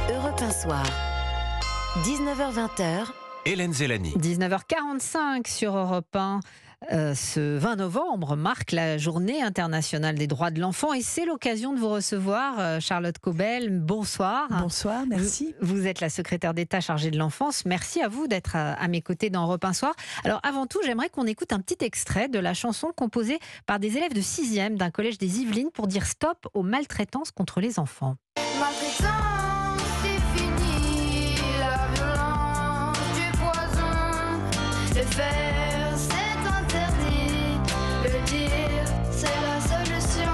Europe 1 Soir, 19h-20h. Hélène Zélani. 19h45 sur Europe 1. Ce 20 novembre marque la Journée internationale des droits de l'enfant et c'est l'occasion de vous recevoir, Charlotte Caubel. Bonsoir. Bonsoir, merci. Vous êtes la secrétaire d'État chargée de l'enfance. Merci à vous d'être à mes côtés dans Europe 1 Soir. Alors avant tout, j'aimerais qu'on écoute un petit extrait de la chanson composée par des élèves de 6e d'un collège des Yvelines pour dire stop aux maltraitances contre les enfants. Maltraitance, c'est fini, la violence, du poison, le faire, c'est interdit, le dire, c'est la solution.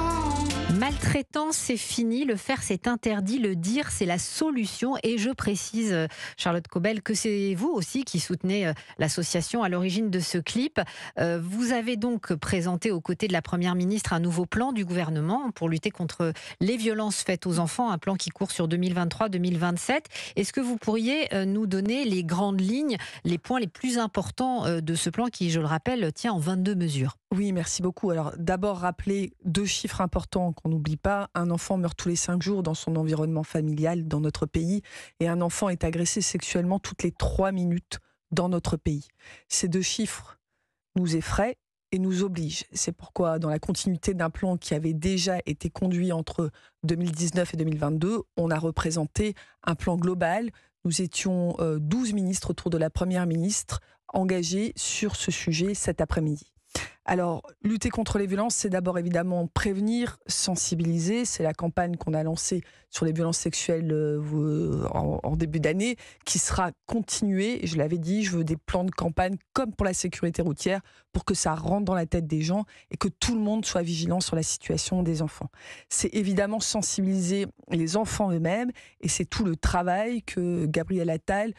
Maltraitance, c'est fini, le faire, c'est interdit, le dire, c'est la solution. Et je précise, Charlotte Caubel, que c'est vous aussi qui soutenez l'association à l'origine de ce clip. Vous avez donc présenté aux côtés de la Première ministre un nouveau plan du gouvernement pour lutter contre les violences faites aux enfants, un plan qui court sur 2023-2027. Est-ce que vous pourriez nous donner les grandes lignes, les points les plus importants de ce plan qui, je le rappelle, tient en 22 mesures? Oui, merci beaucoup. Alors d'abord, rappeler 2 chiffres importants qu'on n'oublie pas. Un enfant meurt tous les 5 jours dans son environnement familial dans notre pays et un enfant est agressé sexuellement toutes les 3 minutes dans notre pays. Ces 2 chiffres nous effraient et nous obligent. C'est pourquoi, dans la continuité d'un plan qui avait déjà été conduit entre 2019 et 2022, on a représenté un plan global. Nous étions 12 ministres autour de la Première ministre engagés sur ce sujet cet après-midi. Alors, lutter contre les violences, c'est d'abord évidemment prévenir, sensibiliser. C'est la campagne qu'on a lancée sur les violences sexuelles en début d'année, qui sera continuée. Je l'avais dit, je veux des plans de campagne comme pour la sécurité routière, pour que ça rentre dans la tête des gens et que tout le monde soit vigilant sur la situation des enfants. C'est évidemment sensibiliser les enfants eux-mêmes et c'est tout le travail que Gabriel Attal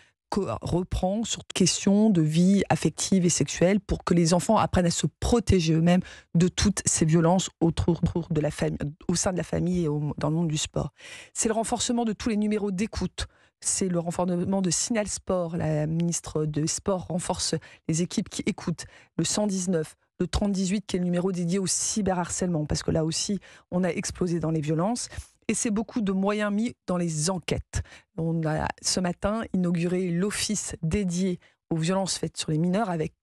reprend sur questions de vie affective et sexuelle pour que les enfants apprennent à se protéger eux-mêmes de toutes ces violences autour de la famille, au sein de la famille et dans le monde du sport. C'est le renforcement de tous les numéros d'écoute. C'est le renforcement de Signal Sport. La ministre des Sports renforce les équipes qui écoutent. Le 119, le 3018 qui est le numéro dédié au cyberharcèlement parce que là aussi, on a explosé dans les violences. Et c'est beaucoup de moyens mis dans les enquêtes. On a ce matin inauguré l'office dédié aux violences faites sur les mineurs avec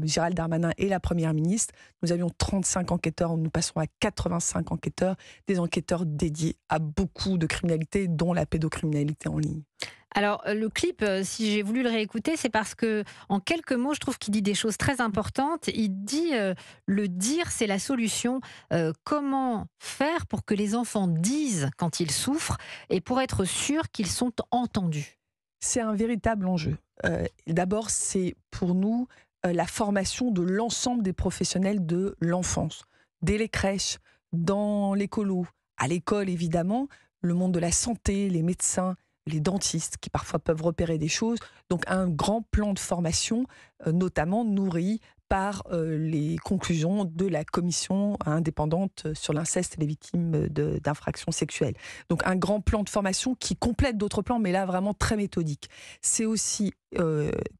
Gérald Darmanin et la Première ministre. Nous avions 35 enquêteurs, nous passons à 85 enquêteurs, des enquêteurs dédiés à beaucoup de criminalités, dont la pédocriminalité en ligne. Alors, le clip, si j'ai voulu le réécouter, c'est parce que, en quelques mots, je trouve qu'il dit des choses très importantes. Il dit le dire, c'est la solution. Comment faire pour que les enfants disent quand ils souffrent et pour être sûrs qu'ils sont entendus? C'est un véritable enjeu. D'abord, c'est pour nous la formation de l'ensemble des professionnels de l'enfance, dès les crèches, dans l'écolo, à l'école évidemment, le monde de la santé, les médecins, les dentistes qui parfois peuvent repérer des choses. Donc un grand plan de formation, notamment nourri par les conclusions de la commission indépendante sur l'inceste et les victimes d'infractions sexuelles. Donc un grand plan de formation qui complète d'autres plans, mais là vraiment très méthodique. C'est aussi,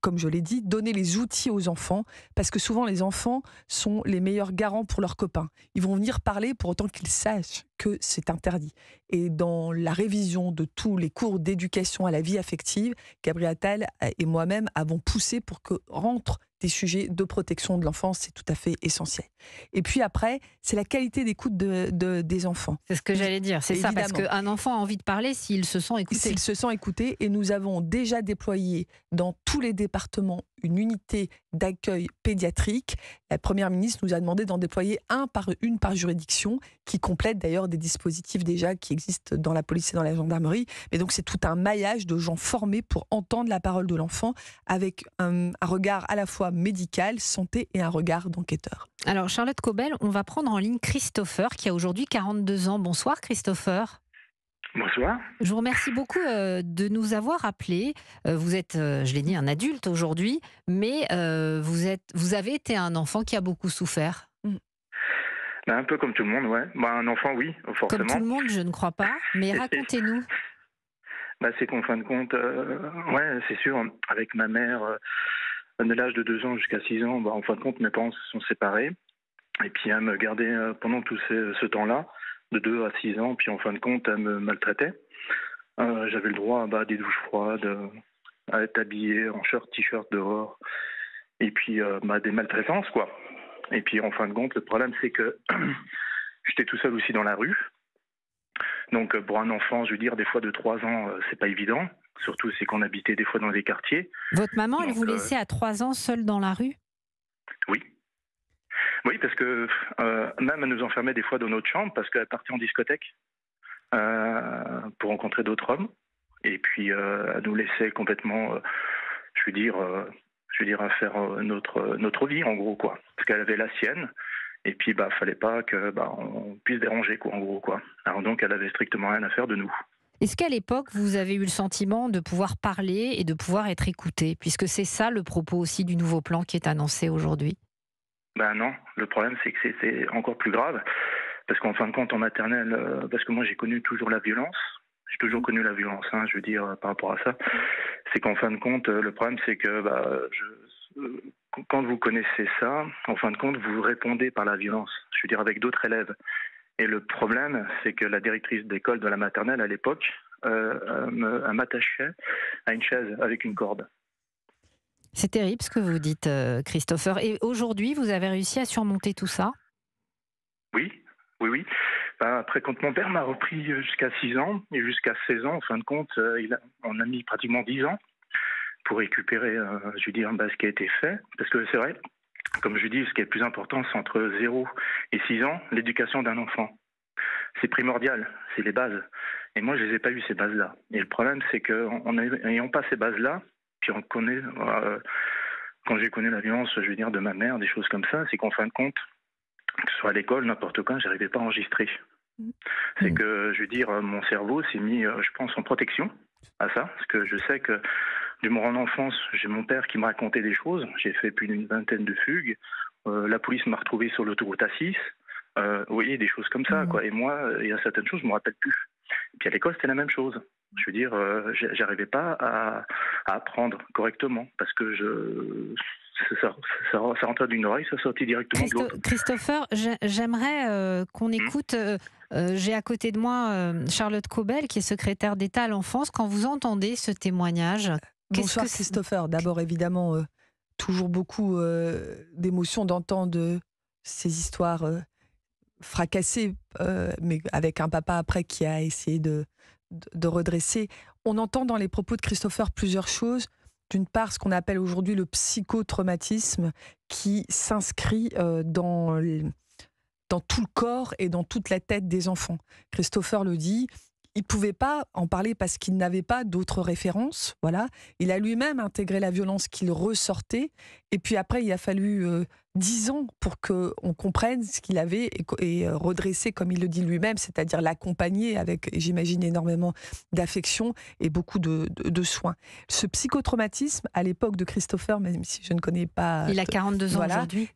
comme je l'ai dit, donner les outils aux enfants, parce que souvent les enfants sont les meilleurs garants pour leurs copains. Ils vont venir parler pour autant qu'ils sachent que c'est interdit. Et dans la révision de tous les cours d'éducation à la vie affective, Gabriel Attal et moi-même avons poussé pour que rentrent des sujets de protection de l'enfance, c'est tout à fait essentiel. Et puis après, c'est la qualité d'écoute des enfants. C'est ce que j'allais dire, c'est évidemment. ça, parce qu'un enfant a envie de parler s'il se sent écouté. S'il se sent écouté, et nous avons déjà déployé dans tous les départements une unité d'accueil pédiatrique. La Première ministre nous a demandé d'en déployer une par juridiction, qui complète d'ailleurs des dispositifs déjà qui existent dans la police et dans la gendarmerie. Mais donc c'est tout un maillage de gens formés pour entendre la parole de l'enfant avec un regard à la fois médical, santé et un regard d'enquêteur. Alors Charlotte Caubel, on va prendre en ligne Christopher qui a aujourd'hui 42 ans. Bonsoir Christopher. Bonsoir. Je vous remercie beaucoup de nous avoir appelés. Vous êtes, je l'ai dit, un adulte aujourd'hui, mais vous avez été un enfant qui a beaucoup souffert. Ben, un peu comme tout le monde, ouais. Ben, un enfant, oui, forcément. Comme tout le monde, je ne crois pas, mais racontez-nous. Ben, c'est qu'en fin de compte, ouais, c'est sûr, avec ma mère, de l'âge de 2 ans jusqu'à 6 ans, ben, en fin de compte, mes parents se sont séparés. Et puis elle me gardait pendant tout ce temps-là. de 2 à 6 ans, puis en fin de compte, elle me maltraitait. J'avais le droit à des douches froides, à être habillé en short, t-shirt dehors, et puis des maltraitances, quoi. Et puis en fin de compte, le problème, c'est que j'étais tout seul aussi dans la rue. Donc pour un enfant, je veux dire, des fois de 3 ans, c'est pas évident. Surtout, c'est qu'on habitait des fois dans des quartiers. Votre maman, elle Donc, vous laissait à 3 ans seule dans la rue? Oui. Oui, parce que même elle nous enfermait des fois dans notre chambre parce qu'elle partait en discothèque pour rencontrer d'autres hommes. Et puis elle nous laissait complètement, à faire notre vie en gros, quoi. Parce qu'elle avait la sienne. Et puis fallait pas que on puisse déranger, quoi, en gros, quoi. Alors donc elle avait strictement rien à faire de nous. Est-ce qu'à l'époque, vous avez eu le sentiment de pouvoir parler et de pouvoir être écouté? Puisque c'est ça le propos aussi du nouveau plan qui est annoncé aujourd'hui. Ben non, le problème c'est que c'est encore plus grave. Parce qu'en fin de compte, en maternelle, parce que moi j'ai connu toujours la violence. J'ai toujours connu la violence, hein, je veux dire, par rapport à ça. C'est qu'en fin de compte, le problème c'est que quand vous connaissez ça, en fin de compte, vous répondez par la violence. Je veux dire, avec d'autres élèves. Et le problème, c'est que la directrice d'école de la maternelle à l'époque, elle m'attachait à une chaise avec une corde. C'est terrible ce que vous dites, Christopher. Et aujourd'hui, vous avez réussi à surmonter tout ça? Oui, oui, oui. Après, quand mon père m'a repris jusqu'à 6 ans et jusqu'à 16 ans, en fin de compte, on a mis pratiquement 10 ans pour récupérer, ce qui a été fait. Parce que c'est vrai, comme je dis, ce qui est le plus important, c'est entre 0 et 6 ans, l'éducation d'un enfant. C'est primordial, c'est les bases. Et moi, je les ai pas eu, ces bases-là. Et le problème, c'est qu'en n'ayant pas ces bases-là, puis on connaît, quand j'ai connu la violence, je veux dire, de ma mère, des choses comme ça, c'est qu'en fin de compte, que ce soit à l'école, n'importe quand, j'arrivais pas à enregistrer. C'est que, je veux dire, mon cerveau s'est mis, je pense, en protection à ça, parce que je sais que durant mon enfance, j'ai mon père qui me racontait des choses. J'ai fait plus d'une vingtaine de fugues. La police m'a retrouvé sur l'autoroute A6. Vous voyez, des choses comme ça, quoi. Et moi, il y a certaines choses, je me rappelle plus. Et puis à l'école, c'était la même chose. Je veux dire, j'arrivais pas à apprendre correctement parce que ça rentrait d'une oreille, ça sortait directement de l'autre. Christopher, j'aimerais qu'on écoute. J'ai à côté de moi Charlotte Cobel, qui est secrétaire d'État à l'enfance. Quand vous entendez ce témoignage, Bonsoir Christopher. D'abord, évidemment, toujours beaucoup d'émotions d'entendre ces histoires fracassées, mais avec un papa après qui a essayé de redresser. On entend dans les propos de Christopher plusieurs choses. D'une part, ce qu'on appelle aujourd'hui le psychotraumatisme qui s'inscrit dans tout le corps et dans toute la tête des enfants. Christopher le dit, il ne pouvait pas en parler parce qu'il n'avait pas d'autres références. Voilà. Il a lui-même intégré la violence qu'il ressortait. Et puis après, il a fallu 10 ans pour qu'on comprenne ce qu'il avait et redresser, comme il le dit lui-même, c'est-à-dire l'accompagner avec, j'imagine, énormément d'affection et beaucoup de soins. Ce psychotraumatisme, à l'époque de Christopher, même si je ne connais pas... Il a 42 ans aujourd'hui.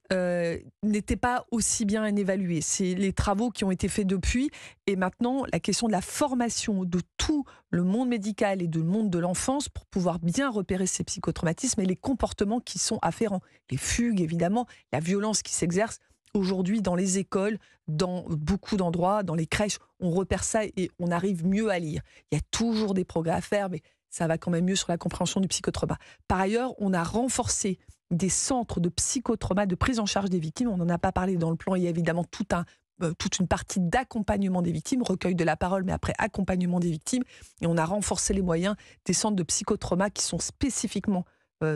N'était pas aussi bien évalué. C'est les travaux qui ont été faits depuis. Et maintenant, la question de la formation de tout le monde médical et du monde de l'enfance pour pouvoir bien repérer ces psychotraumatismes et les comportements qui sont afférents. Les fugues, évidemment, la violence qui s'exerce aujourd'hui dans les écoles, dans beaucoup d'endroits, dans les crèches, on repère ça et on arrive mieux à lire. Il y a toujours des progrès à faire, mais ça va quand même mieux sur la compréhension du psychotrauma. Par ailleurs, on a renforcé des centres de psychotrauma, de prise en charge des victimes. On n'en a pas parlé dans le plan. Il y a évidemment toute une partie d'accompagnement des victimes, recueil de la parole, mais après accompagnement des victimes. Et on a renforcé les moyens des centres de psychotrauma qui sont spécifiquement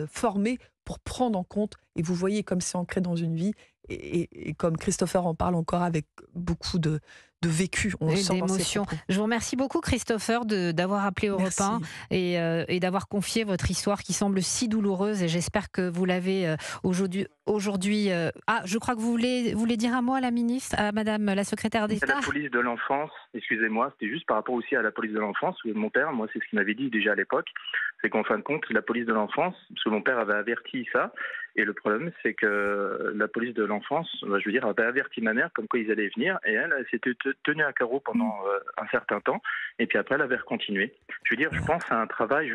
formés pour prendre en compte, et vous voyez comme c'est ancré dans une vie, et comme Christopher en parle encore avec beaucoup de vécu, on sent d'émotion. Je vous remercie beaucoup Christopher d'avoir appelé Europe 1 et d'avoir confié votre histoire qui semble si douloureuse, et j'espère que vous l'avez aujourd'hui. Je crois que vous voulez dire un mot à la ministre, à madame la secrétaire d'État. La police de l'enfance, excusez-moi, c'était juste par rapport aussi à la police de l'enfance. Mon père, moi c'est ce qu'il m'avait dit déjà à l'époque, c'est qu'en fin de compte, la police de l'enfance, parce que mon père avait averti ça, et le problème c'est que la police de l'enfance, avait averti ma mère comme quoi ils allaient venir, et elle s'était tenue à carreau pendant un certain temps, et puis après elle avait continué. Je pense à un travail,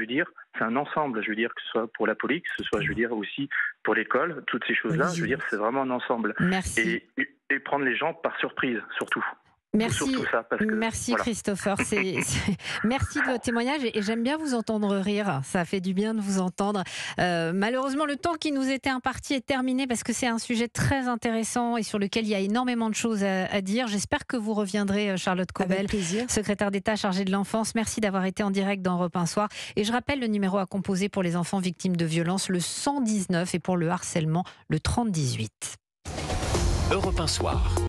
c'est un ensemble, que ce soit pour la police, que ce soit, aussi pour l'école, toutes ces choses-là, c'est vraiment un ensemble. Merci. Et prendre les gens par surprise, surtout. Merci, surtout ça, parce que, merci voilà. Christopher. Merci de votre témoignage et j'aime bien vous entendre rire. Ça fait du bien de vous entendre. Malheureusement, le temps qui nous était imparti est terminé parce que c'est un sujet très intéressant et sur lequel il y a énormément de choses à dire. J'espère que vous reviendrez, Charlotte Cobel, Avec plaisir. secrétaire d'État chargée de l'enfance. Merci d'avoir été en direct dans Europe 1 Soir. Et je rappelle le numéro à composer pour les enfants victimes de violences, le 119, et pour le harcèlement, le 3018. Europe 1 Soir.